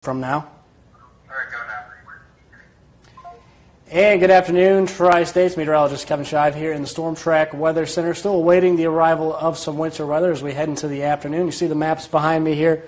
from now. All right, go now. And good afternoon, Tri-States meteorologist Kevin Shive here in the Storm Track Weather Center. Still awaiting the arrival of some winter weather as we head into the afternoon. You see the maps behind me here.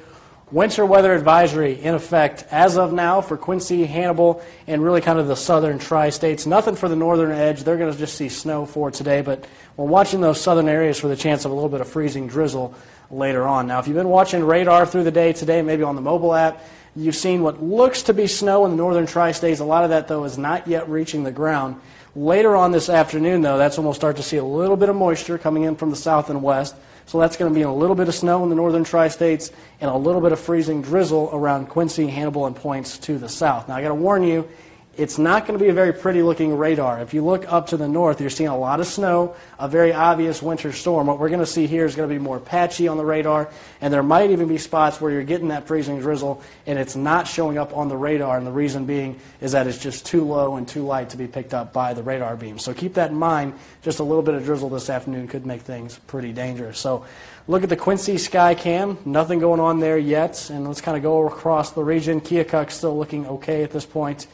Winter weather advisory in effect as of now for Quincy, Hannibal, and really kind of the southern Tri-States. Nothing for the northern edge. They're going to just see snow for today, but we're watching those southern areas for the chance of a little bit of freezing drizzle later on. Now, if you've been watching radar through the day today, maybe on the mobile app, you've seen what looks to be snow in the northern Tri-States. A lot of that, though, is not yet reaching the ground. Later on this afternoon, though, that's when we'll start to see a little bit of moisture coming in from the south and west. So that's going to be a little bit of snow in the northern Tri-States and a little bit of freezing drizzle around Quincy, Hannibal, and points to the south. Now, I got to warn you, it's not going to be a very pretty-looking radar. If you look up to the north, you're seeing a lot of snow, a very obvious winter storm. What we're going to see here is going to be more patchy on the radar, and there might even be spots where you're getting that freezing drizzle, and it's not showing up on the radar, and the reason being is that it's just too low and too light to be picked up by the radar beam. So keep that in mind. Just a little bit of drizzle this afternoon could make things pretty dangerous. So look at the Quincy sky cam. Nothing going on there yet, and let's kind of go across the region. Keokuk still looking okay at this point.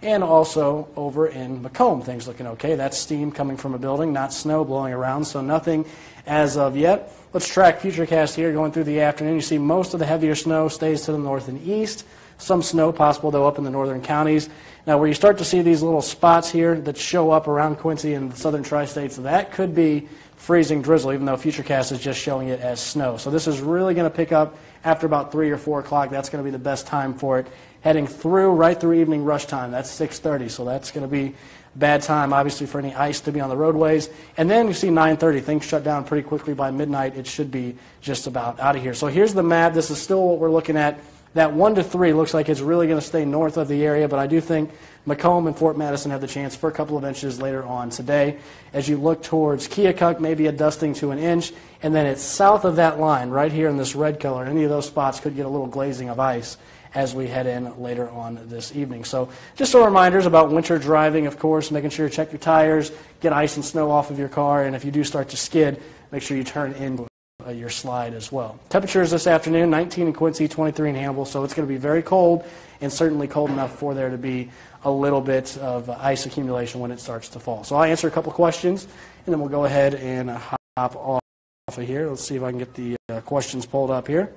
And also over in Macomb, things looking okay. That's steam coming from a building, not snow blowing around, so nothing as of yet. Let's track Futurecast here going through the afternoon. You see most of the heavier snow stays to the north and east. Some snow possible, though, up in the northern counties. Now, where you start to see these little spots here that show up around Quincy and the southern Tri-States, that could be freezing drizzle, even though Futurecast is just showing it as snow. So this is really going to pick up after about 3 or 4 o'clock. That's going to be the best time for it. Heading through, right through evening rush time. That's 6:30, so that's going to be bad time, obviously, for any ice to be on the roadways. And then you see 9:30. Things shut down pretty quickly by midnight. It should be just about out of here. So here's the map. This is still what we're looking at. That 1 to 3 looks like it's really going to stay north of the area, but I do think Macomb and Fort Madison have the chance for a couple of inches later on today. As you look towards Keokuk, maybe a dusting to an inch, and then it's south of that line, right here in this red color. Any of those spots could get a little glazing of ice as we head in later on this evening. So just some reminders about winter driving, of course, making sure you check your tires, get ice and snow off of your car, and if you do start to skid, make sure you turn in your slide as well. Temperatures this afternoon, 19 in Quincy, 23 in Hannibal, so it's going to be very cold and certainly cold enough for there to be a little bit of ice accumulation when it starts to fall. So I'll answer a couple questions, and then we'll go ahead and hop off of here. Let's see if I can get the questions pulled up here.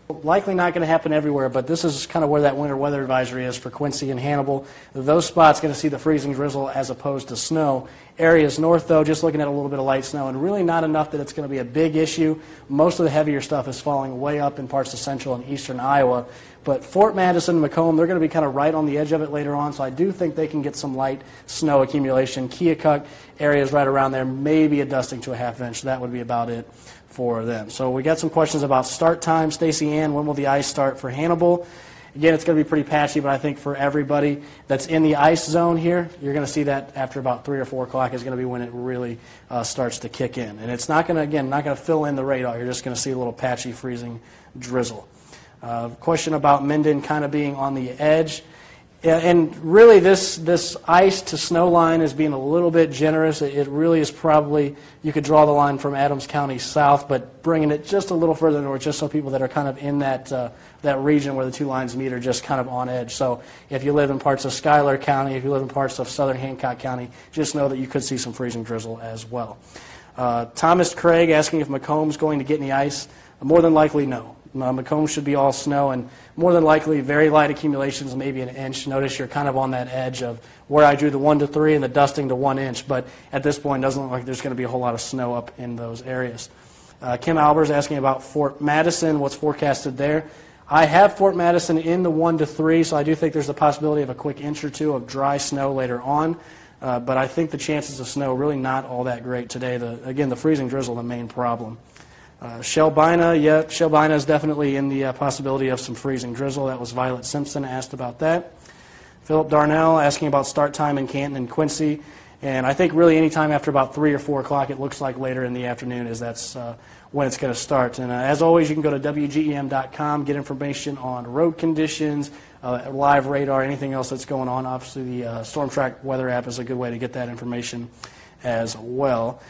Likely not going to happen everywhere, but this is kind of where that winter weather advisory is for Quincy and Hannibal. Those spots going to see the freezing drizzle as opposed to snow. Areas north, though, just looking at a little bit of light snow, and really not enough that it's going to be a big issue. Most of the heavier stuff is falling way up in parts of central and eastern Iowa. But Fort Madison and Macomb, they're going to be kind of right on the edge of it later on, so I do think they can get some light snow accumulation. Keokuk, areas right around there, maybe a dusting to a half inch. That would be about it for them. So we got some questions about start time. Stacey Ann, when will the ice start for Hannibal? Again, it's going to be pretty patchy, but I think for everybody that's in the ice zone here, you're going to see that after about 3 or 4 o'clock is going to be when it really starts to kick in. And it's not going to, again, not going to fill in the radar. You're just going to see a little patchy freezing drizzle. Question about Minden kind of being on the edge. And really, this ice to snow line is being a little bit generous. It really is probably, you could draw the line from Adams County south, but bringing it just a little further north, just so people that are kind of in that region where the two lines meet are just kind of on edge. So if you live in parts of Schuyler County, if you live in parts of southern Hancock County, just know that you could see some freezing drizzle as well. Thomas Craig asking if Macomb's going to get any ice. More than likely, no. Macomb should be all snow, and more than likely very light accumulations, maybe an inch. Notice you're kind of on that edge of where I drew the 1 to 3 and the dusting to 1 inch, but at this point it doesn't look like there's going to be a whole lot of snow up in those areas. Kim Albers asking about Fort Madison, what's forecasted there. I have Fort Madison in the 1 to 3, so I do think there's the possibility of a quick inch or two of dry snow later on, but I think the chances of snow really not all that great today. Again, the freezing drizzle, the main problem. Shelbina, yeah, Shelbina is definitely in the possibility of some freezing drizzle. That was Violet Simpson asked about that. Philip Darnell asking about start time in Canton and Quincy. And I think really any time after about 3 or 4 o'clock, it looks like later in the afternoon that's when it's going to start. And as always, you can go to WGEM.com, get information on road conditions, live radar, anything else that's going on. Obviously, the Storm Track weather app is a good way to get that information as well.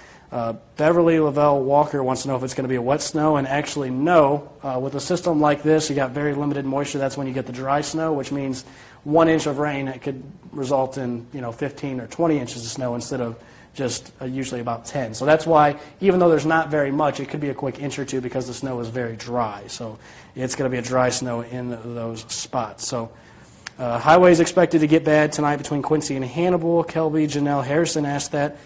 Beverly Lavelle Walker wants to know if it's going to be a wet snow, and actually no. With a system like this, you got very limited moisture. That's when you get the dry snow, which means 1 inch of rain, it could result in 15 or 20 inches of snow instead of just usually about 10. So that's why, even though there's not very much, it could be a quick inch or two because the snow is very dry. So it's going to be a dry snow in those spots. So highway is expected to get bad tonight between Quincy and Hannibal. Kelby Janelle Harrison asked that.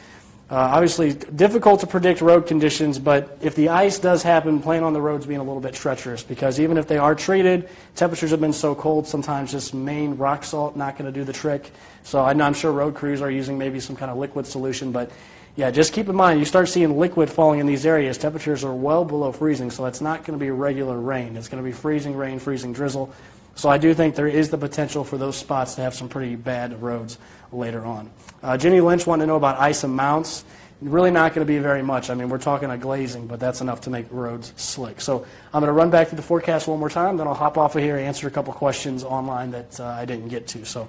Obviously, difficult to predict road conditions, but if the ice does happen, plan on the roads being a little bit treacherous, because even if they are treated, temperatures have been so cold, sometimes just main rock salt not going to do the trick. So I'm sure road crews are using maybe some kind of liquid solution, but yeah, just keep in mind, you start seeing liquid falling in these areas, temperatures are well below freezing, so it's not going to be regular rain. It's going to be freezing rain, freezing drizzle. So I do think there is the potential for those spots to have some pretty bad roads later on. Jenny Lynch wanted to know about ice amounts. Really not going to be very much. I mean, we're talking a glazing, but that's enough to make roads slick. So I'm going to run back through the forecast one more time, then I'll hop off of here and answer a couple questions online that I didn't get to. So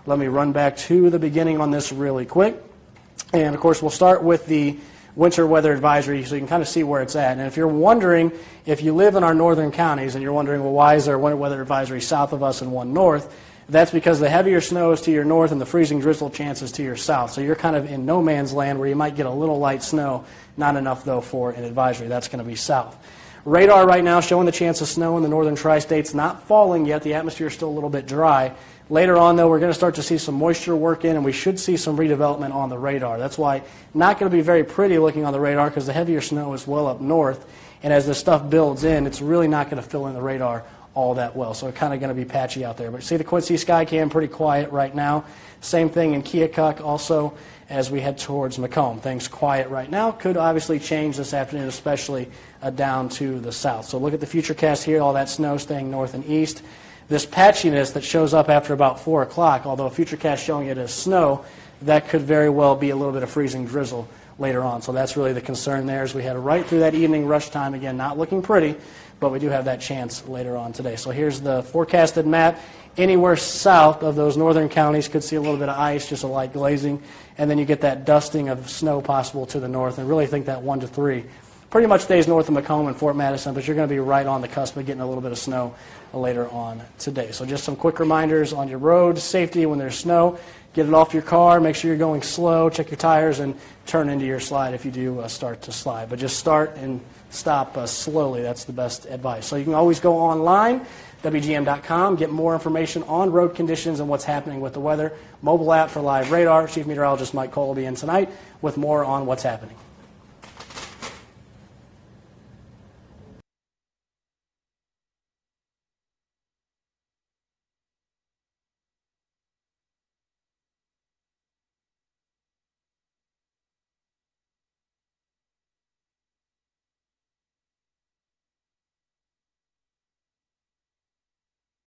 let me run back to the beginning on this really quick. And, of course, we'll start with the winter weather advisory so you can kind of see where it's at. And if you're wondering, if you live in our northern counties and you're wondering, well, why is there a winter weather advisory south of us and one north, that's because the heavier snow is to your north and the freezing drizzle chances to your south. So you're kind of in no man's land where you might get a little light snow, not enough, though, for an advisory. That's going to be south. Radar right now showing the chance of snow in the northern tri-states, not falling yet. The atmosphere is still a little bit dry. Later on, though, we're going to start to see some moisture work in, and we should see some redevelopment on the radar. That's why not going to be very pretty looking on the radar because the heavier snow is well up north, and as this stuff builds in, it's really not going to fill in the radar all that well. So it's kind of going to be patchy out there. But see the Quincy sky cam pretty quiet right now. Same thing in Keokuk also as we head towards Macomb. Things quiet right now. Could obviously change this afternoon, especially down to the south. So look at the futurecast here, all that snow staying north and east. This patchiness that shows up after about 4 o'clock, although a futurecast showing it as snow, that could very well be a little bit of freezing drizzle later on. So that's really the concern there as we head right through that evening rush time. Again, not looking pretty, but we do have that chance later on today. So here's the forecasted map. Anywhere south of those northern counties could see a little bit of ice, just a light glazing, and then you get that dusting of snow possible to the north. And really think that 1 to 3 pretty much stays north of Macomb and Fort Madison, but you're going to be right on the cusp of getting a little bit of snow later on today. So just some quick reminders on your roads, safety when there's snow. Get it off your car, make sure you're going slow, check your tires, and turn into your slide if you do start to slide. But just start and stop slowly. That's the best advice. So you can always go online, WGM.com, get more information on road conditions and what's happening with the weather. Mobile app for live radar. Chief Meteorologist Mike Cole will be in tonight with more on what's happening.